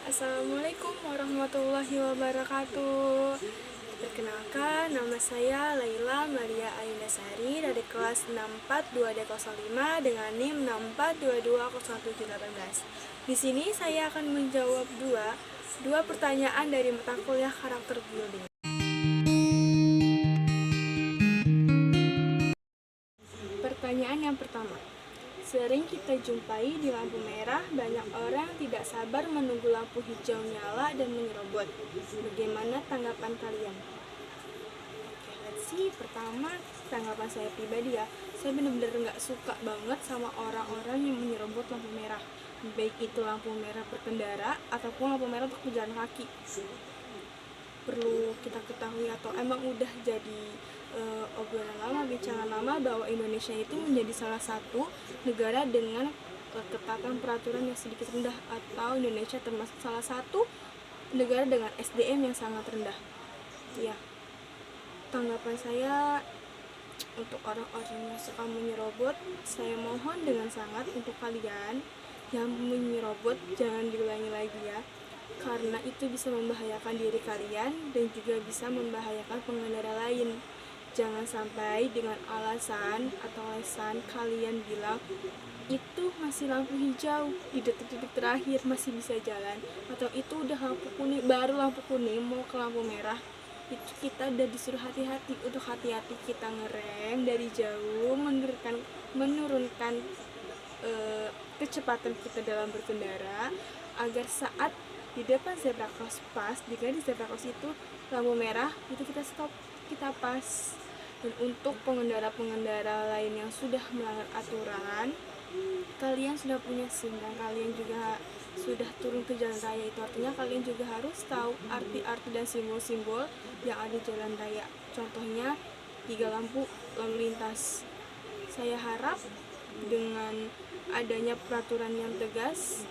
Assalamualaikum warahmatullahi wabarakatuh. Perkenalkan, nama saya Laila Maria Ayundasari dari kelas 642D05 dengan NIM 642201718. Di sini saya akan menjawab dua pertanyaan dari mata kuliah karakter building. Pertanyaan yang pertama. Sering kita jumpai di lampu merah, banyak orang tidak sabar menunggu lampu hijau nyala dan menyerobot. Bagaimana tanggapan kalian? Oke, let's see. Pertama, tanggapan saya pribadi ya. Saya benar-benar nggak suka banget sama orang-orang yang menyerobot lampu merah. Baik itu lampu merah berkendara ataupun lampu merah untuk pejalan kaki. Perlu kita ketahui atau emang udah jadi obrolan lama, bicara lama bahwa Indonesia itu menjadi salah satu negara dengan ketatan peraturan yang sedikit rendah, atau Indonesia termasuk salah satu negara dengan SDM yang sangat rendah. Ya, tanggapan saya untuk orang-orang yang suka menyerobot, saya mohon dengan sangat untuk kalian yang menyerobot jangan diulangi lagi ya, karena itu bisa membahayakan diri kalian dan juga bisa membahayakan pengendara lain. Jangan sampai dengan alasan kalian bilang itu masih lampu hijau, di detik-detik terakhir masih bisa jalan, atau itu udah lampu kuning, baru lampu kuning mau ke lampu merah, itu kita udah disuruh hati-hati. Untuk hati-hati kita ngerem dari jauh, menurunkan kecepatan kita dalam berkendara, agar saat di depan zebra cross pas, jika di zebra cross itu lampu merah, itu kita stop, kita pas. Dan untuk pengendara-pengendara lain yang sudah melanggar aturan, kalian sudah punya SIM dan kalian juga sudah turun ke jalan raya, itu artinya kalian juga harus tahu arti-arti dan simbol-simbol yang ada di jalan raya. Contohnya 3 lampu lalu lintas. Saya harap dengan adanya peraturan yang tegas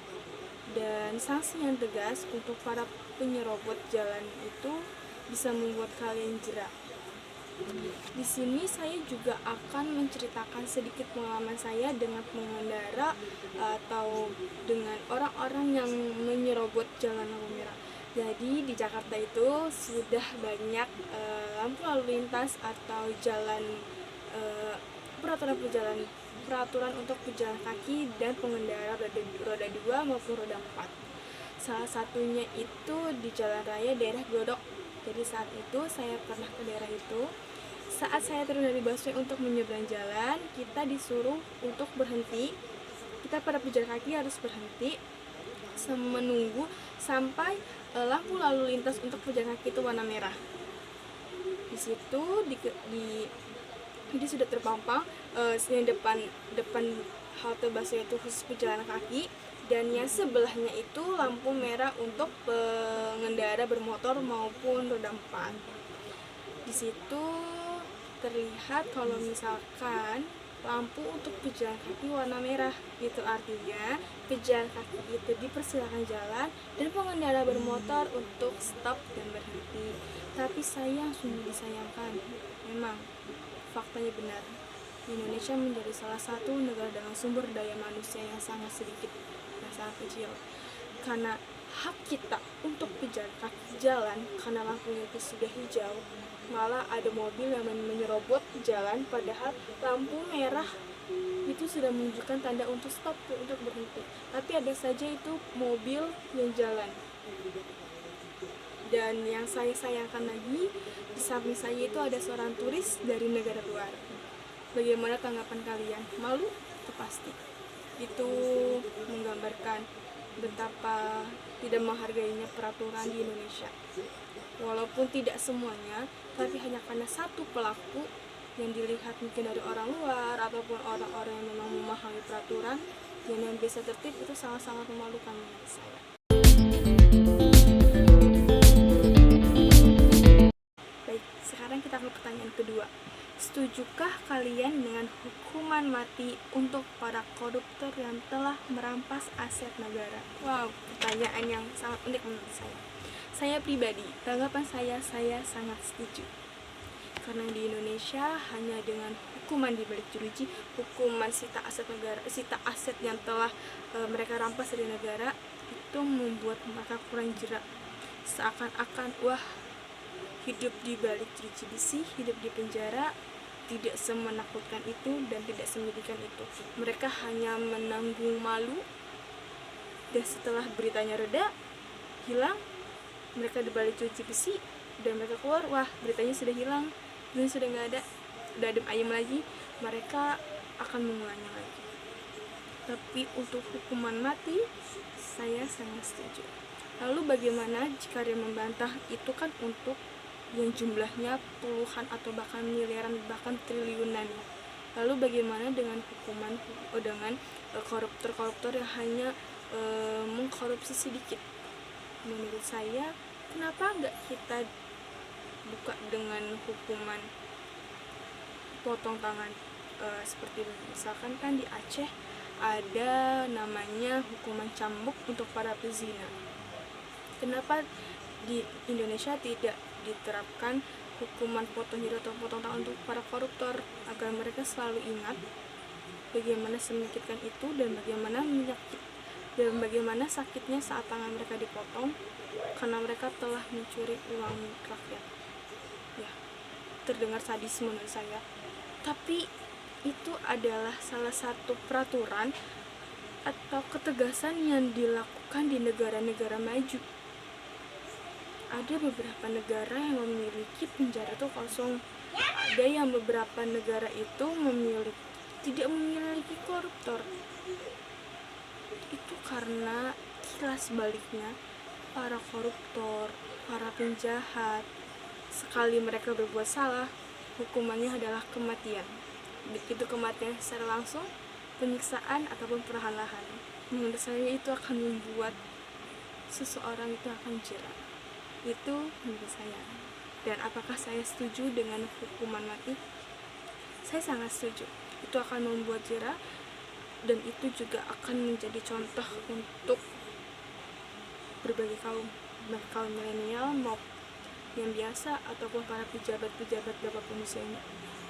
dan sanksi yang tegas untuk para penyerobot jalan itu bisa membuat kalian jerak. Di sini saya juga akan menceritakan sedikit pengalaman saya dengan pengendara atau dengan orang-orang yang menyerobot jalan lampu merah. Jadi di Jakarta itu sudah banyak lampu lalu lintas atau jalan peraturan untuk pejalan kaki dan pengendara roda 2 maupun roda 4. Salah satunya itu di jalan raya daerah Glodok. Jadi saat itu saya pernah ke daerah itu. Saat saya turun dari busway untuk menyeberang jalan, kita disuruh untuk berhenti. Kita para pejalan kaki harus berhenti menunggu sampai lampu lalu lintas untuk pejalan kaki itu warna merah. Di situ ini sudah terpampang yang depan halte busway itu khusus pejalan kaki, dan yang sebelahnya itu lampu merah untuk pengendara bermotor maupun roda 4. Di situ terlihat kalau misalkan lampu untuk pejalan kaki warna merah, itu artinya pejalan kaki itu dipersilakan jalan dan pengendara bermotor untuk stop dan berhenti. Tapi sungguh disayangkan, memang faktanya benar, Indonesia menjadi salah satu negara dengan sumber daya manusia yang sangat sedikit dan sangat kecil. Karena hak kita untuk pejalan kaki jalan karena lampunya itu sudah hijau, malah ada mobil yang menyerobot jalan padahal lampu merah itu sudah menunjukkan tanda untuk stop, untuk berhenti, tapi ada saja itu mobil yang jalan. Dan yang saya sayangkan lagi, di samping saya itu ada seorang turis dari negara luar. Bagaimana tanggapan kalian? Malu? Itu pasti. Itu menggambarkan betapa tidak menghargainya peraturan di Indonesia. Walaupun tidak semuanya, tapi hanya karena satu pelaku yang dilihat mungkin dari orang luar ataupun orang-orang yang memang memahami peraturan dan yang bisa tertib, itu sangat-sangat memalukan menurut saya. Baik, sekarang kita ke pertanyaan kedua. Setujukah kalian dengan hukuman mati untuk para koruptor yang telah merampas aset negara? Wow, pertanyaan yang sangat unik menurut saya. Saya pribadi, tanggapan saya sangat setuju. Karena di Indonesia hanya dengan hukuman dibalik jeruji, hukuman sita aset negara, sita aset yang telah mereka rampas dari negara, itu membuat mereka kurang jerak. Seakan-akan, wah, hidup di balik jeruji besi, hidup di penjara tidak semenakutkan itu dan tidak semenyedihkan itu. Mereka hanya menanggung malu, dan setelah beritanya reda, hilang, mereka di balik jeruji besi, dan mereka keluar, wah, beritanya sudah hilang, beritanya sudah nggak ada, udah adem ayem lagi, mereka akan mengulangnya lagi. Tapi untuk hukuman mati, saya sangat setuju. Lalu bagaimana jika dia membantah itu kan untuk yang jumlahnya puluhan atau bahkan miliaran, bahkan triliunan. Lalu bagaimana dengan hukuman dengan koruptor-koruptor yang hanya mengkorupsi sedikit? Menurut saya, kenapa nggak kita buka dengan hukuman potong tangan? Seperti misalkan kan di Aceh ada namanya hukuman cambuk untuk para pezina. Kenapa di Indonesia tidak diterapkan hukuman potong jari atau potong tangan untuk para koruptor, agar mereka selalu ingat bagaimana menyakitkan itu dan bagaimana sakitnya saat tangan mereka dipotong karena mereka telah mencuri uang rakyat. Ya, terdengar sadis menurut saya. Tapi itu adalah salah satu peraturan atau ketegasan yang dilakukan di negara-negara maju. Ada beberapa negara yang memiliki penjara itu kosong. Ada yang beberapa negara itu tidak memiliki koruptor. Itu karena kilas baliknya, para koruptor, para penjahat, sekali mereka berbuat salah, hukumannya adalah kematian. Begitu kematian secara langsung, penyiksaan ataupun perlahan-lahan. Menurut saya itu akan membuat seseorang itu akan jerak. Itu menurut saya. Dan apakah saya setuju dengan hukuman mati? Saya sangat setuju. Itu akan membuat jerak, dan itu juga akan menjadi contoh untuk berbagai kaum, baik kaum milenial maupun yang biasa ataupun para pejabat-pejabat berapapun usianya,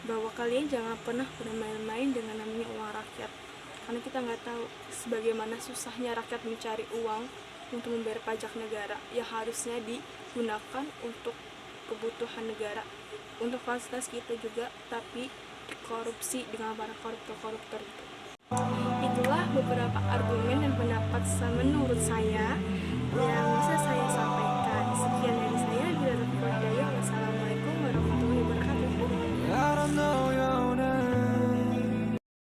bahwa kalian jangan pernah bermain-main dengan namanya uang rakyat, karena kita nggak tahu sebagaimana susahnya rakyat mencari uang untuk membayar pajak negara yang harusnya digunakan untuk kebutuhan negara, untuk fasilitas kita juga, tapi dikorupsi dengan para koruptor-koruptor itu. Itulah beberapa argumen dan pendapat menurut saya yang bisa saya sampaikan. Sekian dari saya. Wassalamualaikum warahmatullahi wabarakatuh.